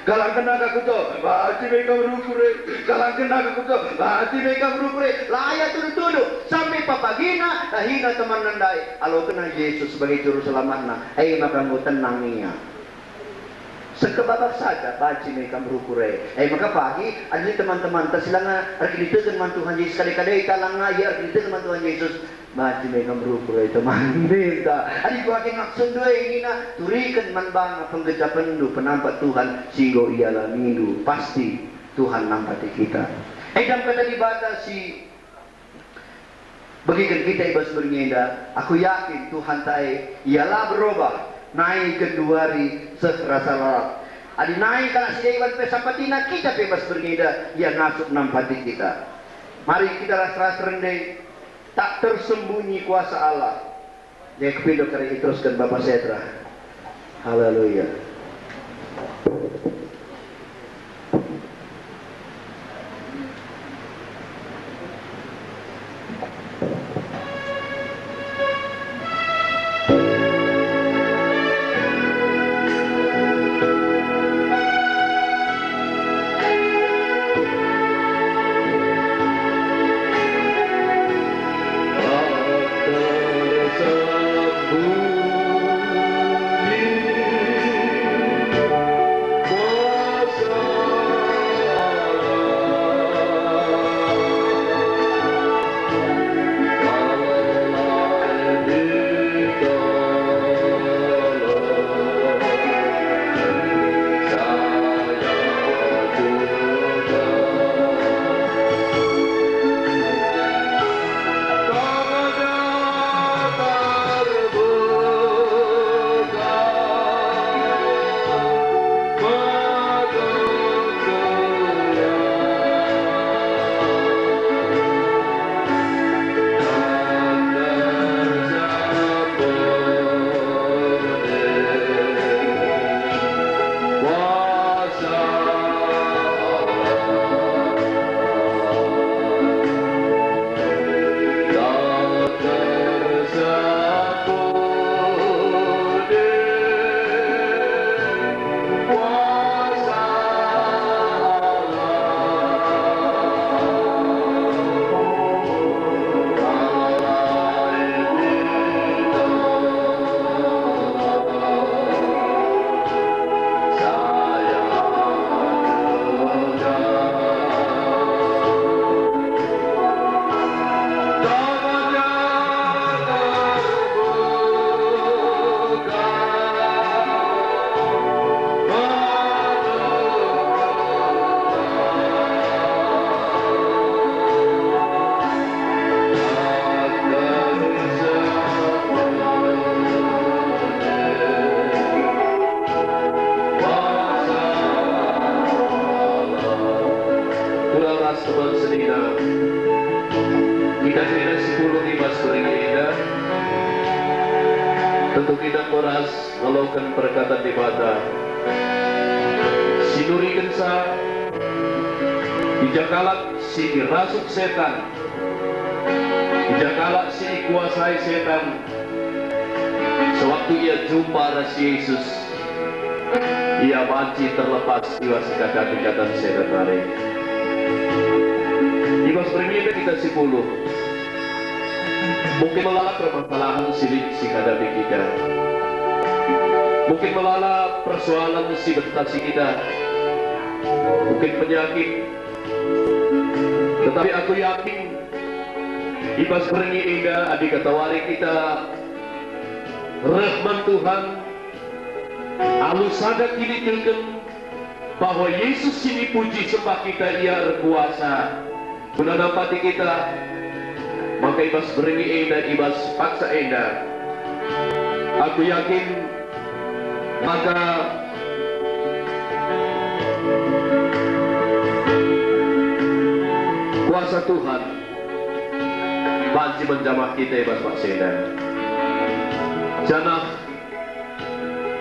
[SPEAKER 2] Kalang kena ka kuto, banci mereka merukurei. Kalang kena ka kuto, banci mereka merukurei. Layak tuduh-tuduh sampai papagina, hina teman nandai. Alo kena Yesus sebagai juru selamatna. Maka mu tenang niya. Sekebabak saja banci mereka merukurei. Maka pagi ada teman-teman tersilanga arkilita dengan Tuhan Yesus kadai-kadai talanga ya arkilita dengan Tuhan Yesus. Banci mereka merukurei teman minta. Adik gua akan maksud dua ini na turikan man bang penggejapan du penampat Tuhan singgo ialah minggu pasti Tuhan nampati kita. Dalam kata dibatasi bagikan kita ibas bernyenda. Aku yakin Tuhan tae ialah berubah. Naik kedua hari serasa lalap. Adi naik kalau si Iwan pesampatina kita bebas bernyeda. Ia ngasup nampati kita. Mari kita rasa rendah. Tak tersembunyi kuasa Allah. Dia kepindah kali diteruskan Bapak Sedra. Haleluya.
[SPEAKER 1] Tentu kita koras melakukan perkataan di mata. Sinurikan sa Ijakalak si irasuk setan, ijakalak si kuasai setan. Sewaktu ia jumpa ras Yesus, ia banci terlepas iwas kata-kata setan mare. Iwas berbeda kita 10. Mungkin melalap permasalahan silik si hadapi kita. Mungkin melalap persoalan si betasi kita. Mungkin penyakit. Tetapi aku yakin ibas berengi indah adik katawari kita rahman Tuhan alu sadar kini tilken bahwa Yesus ini puji sembah kita ia berkuasa guna dampati kita. Maka ibas berengi indah ibas paksa indah. Aku yakin maka kuasa Tuhan banci menjamah kita ibas Pak Senda. Janah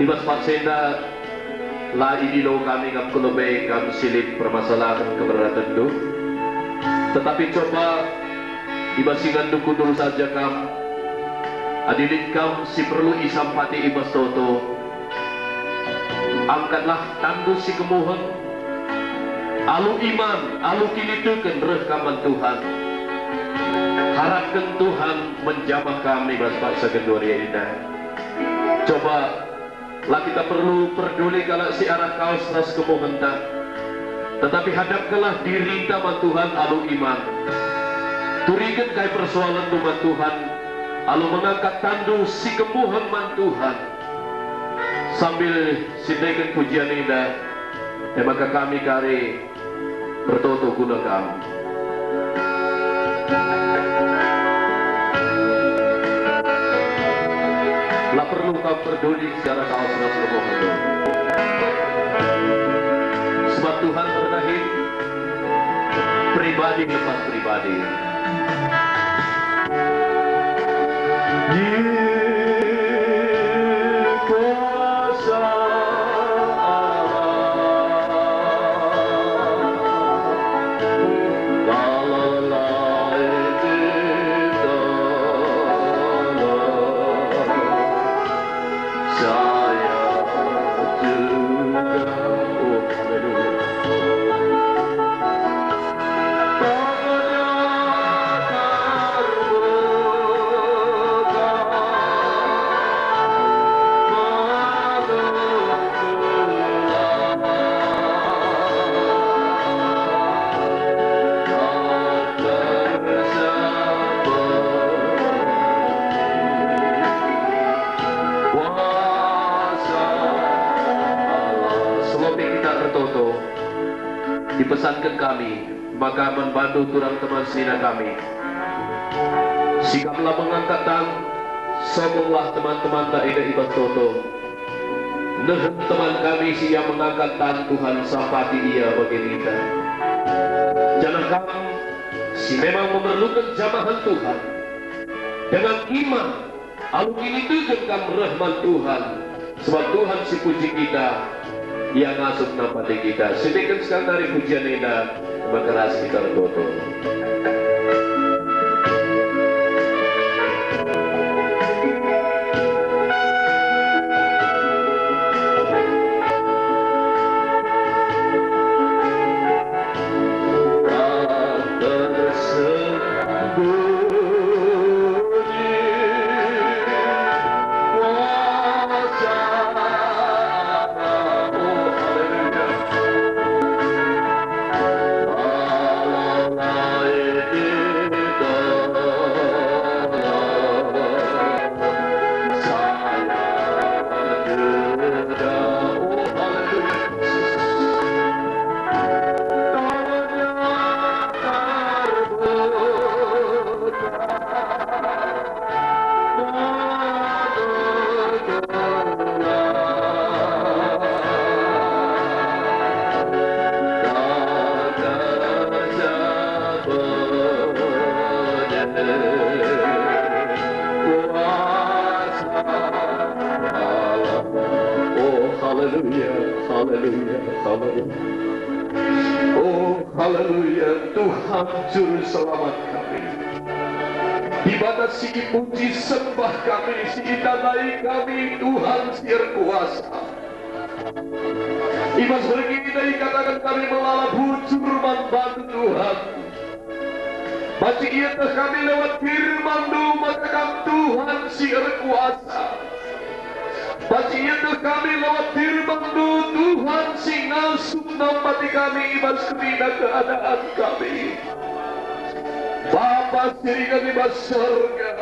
[SPEAKER 1] ibas Pak Senda la ini lo kami ngam kelebih kami silip permasalahan keberatan itu. Tetapi coba ibas singan duku dulu saja kam adilin kam si perlu isampati ibas toto. Angkatlah tandu si kemuheng alu iman, alu kini tuken rekaman Tuhan. Harapkan Tuhan menjamah kami bahasa kedua indah. Coba lah kita perlu peduli kalau si arah kaos ras kemohon tak. Tetapi hadapkanlah diri taman Tuhan alu iman. Turikan kai persoalan tuman Tuhan. Alu mengangkat tandu si kemohon man Tuhan. Sambil sindekan pujian indah. Maka kami kari bertoto guna kamu. Lah perlu kamu peduli secara kaos ras kemohon. Sebab Tuhan berakhir pribadi lepas pribadi. Dipesankan kami, maka membantu turang teman sina kami. Sikaplah mengangkat tang, sombonglah teman-teman tak ida ibas toto. Nehem teman kami si yang mengangkat tang Tuhan sampati ia bagi kita. Jangan kamu si memang memerlukan jamahan Tuhan dengan iman. Alu ini tujuan kamu rahman Tuhan, sebab Tuhan si puji kita. Yang masuk nampati kita. Sedikit sekali dari pujian indah berkeras kita berdoa. Hallelujah, hallelujah, hallelujah. Oh, haleluya, Tuhan Juru Selamat kami. Dibatasi puji sembah kami, si itanai kami, Tuhan siar kuasa. Ibas begini katakan kami melalap bujur manbantu Tuhan. Baca ia kami lewat firman maka kami Tuhan siar kuasa. Baca ia kami lewat firman Tuhan si ngasup nampati kami ibas kemina keadaan kami. Bapa siri kami bas surga.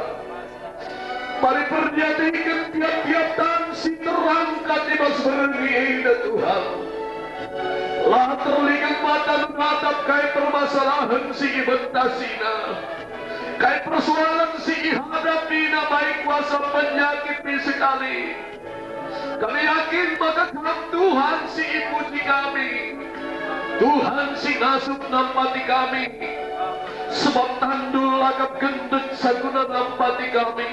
[SPEAKER 1] Mari pernyatakan tiap-tiap tansi terangkat di bas bergina Tuhan. Lah terlihat mata menatap kai permasalahan si bentasina. Kai persoalan si hadapina baik kuasa penyakit sekali. Kami yakin maka Tuhan si puji kami. Tuhan si ngasup nampati kami. Sebab tandul lagap gendut saguna nampati kami.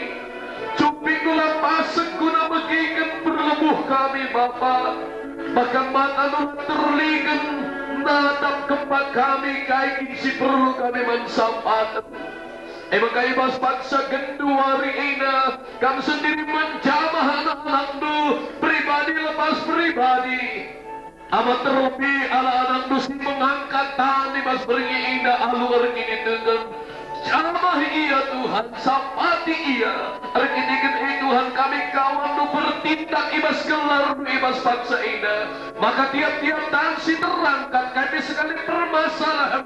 [SPEAKER 1] Cuping gula pasek guna begikan berlebuh kami Bapa. Bahkan mata nun terligan natap keempat kami kai si perlu kami mensampatan. Emang kai bas paksa gendu hari ina kami sendiri menjamah anak-anak du pribadi lepas pribadi. Amat terlebih ala anak dusi mengangkat tani mas beringi indah alu ini dengan jamah iya Tuhan sapati iya arkidikan Tuhan kami kawan du bertindak ibas gelar du ibas paksa indah maka tiap-tiap tansi terangkat kami sekali permasalahan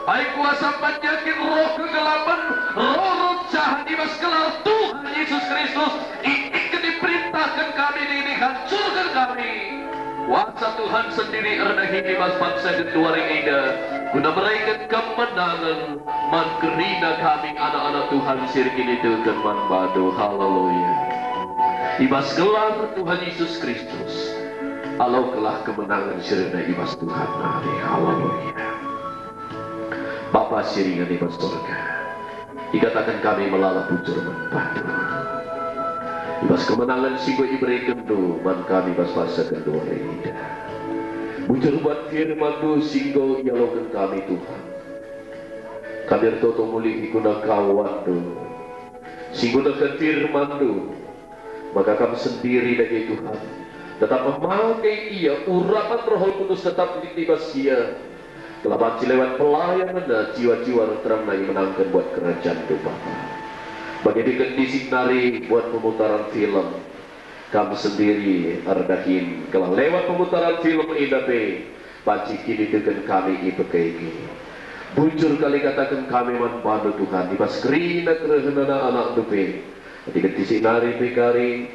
[SPEAKER 1] baik kuasa penyakit roh kegelapan roh jahat ibas gelar Tuhan Yesus Kristus ini diperintahkan kami ini hancurkan kami. Kuasa Tuhan sendiri ernahi di mas bangsa ketuari ida guna mereka kemenangan man kerina kami anak-anak Tuhan sirkin itu man badu haleluya ibas gelar Tuhan Yesus Kristus alau kelah kemenangan sirina ibas Tuhan hari haleluya Bapa siringan ibas surga dikatakan kami melalap bujur membadu ibas kemenangan singgo iberi kendu man kami bas basa kendu reda bujur buat firman du singgo yalokan kami Tuhan kami ertoto muli ikuna kawan du singgo dekat firman du maka kami sendiri dari Tuhan tetap memakai ia urapan Roh Kudus tetap ditibas ia kelaban lewat pelayanan jiwa-jiwa terang lagi menangkan buat kerajaan du Bapa. Bagi kondisi nari buat pemutaran film kami sendiri ardahin kalau lewat pemutaran film idape paci kini dengan kami ipekeiki bujur kali katakan kami manpadu Tuhan di pas kerina kerehenana anak dupe di kondisi nari pekari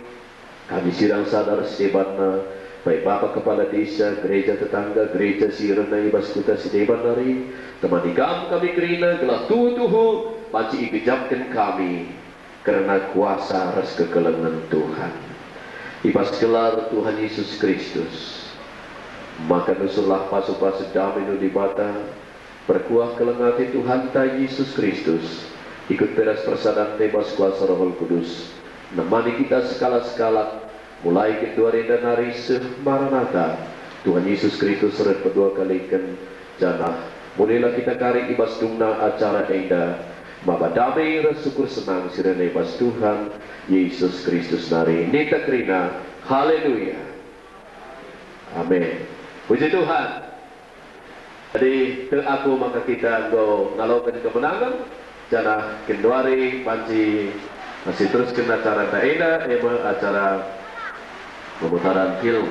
[SPEAKER 1] kami sidang sadar sebanna baik Bapak Kepala Desa gereja tetangga gereja sirena ibas kuta sedeban nari teman digam kami kerina gelah tuhu paci ikejamkan kami karena kuasa ras kekelengan Tuhan ibas gelar Tuhan Yesus Kristus maka nusulah pasupa sedami nu dibata berkuah kelengati Tuhan ta Yesus Kristus ikut peras persadan tebas kuasa Roh Kudus nemani kita skala-skala mulai kedua dan hari Maranatha Tuhan Yesus Kristus seret kedua kalikan janah mulailah kita kari ibas dumna acara indah Bapa damai syukur senang sirene pas Tuhan Yesus Kristus nari nita krina haleluya amin puji Tuhan jadi ke aku maka kita go ngalokan kemenangan jana kenduari panci masih terus kena acara daerah acara pemutaran film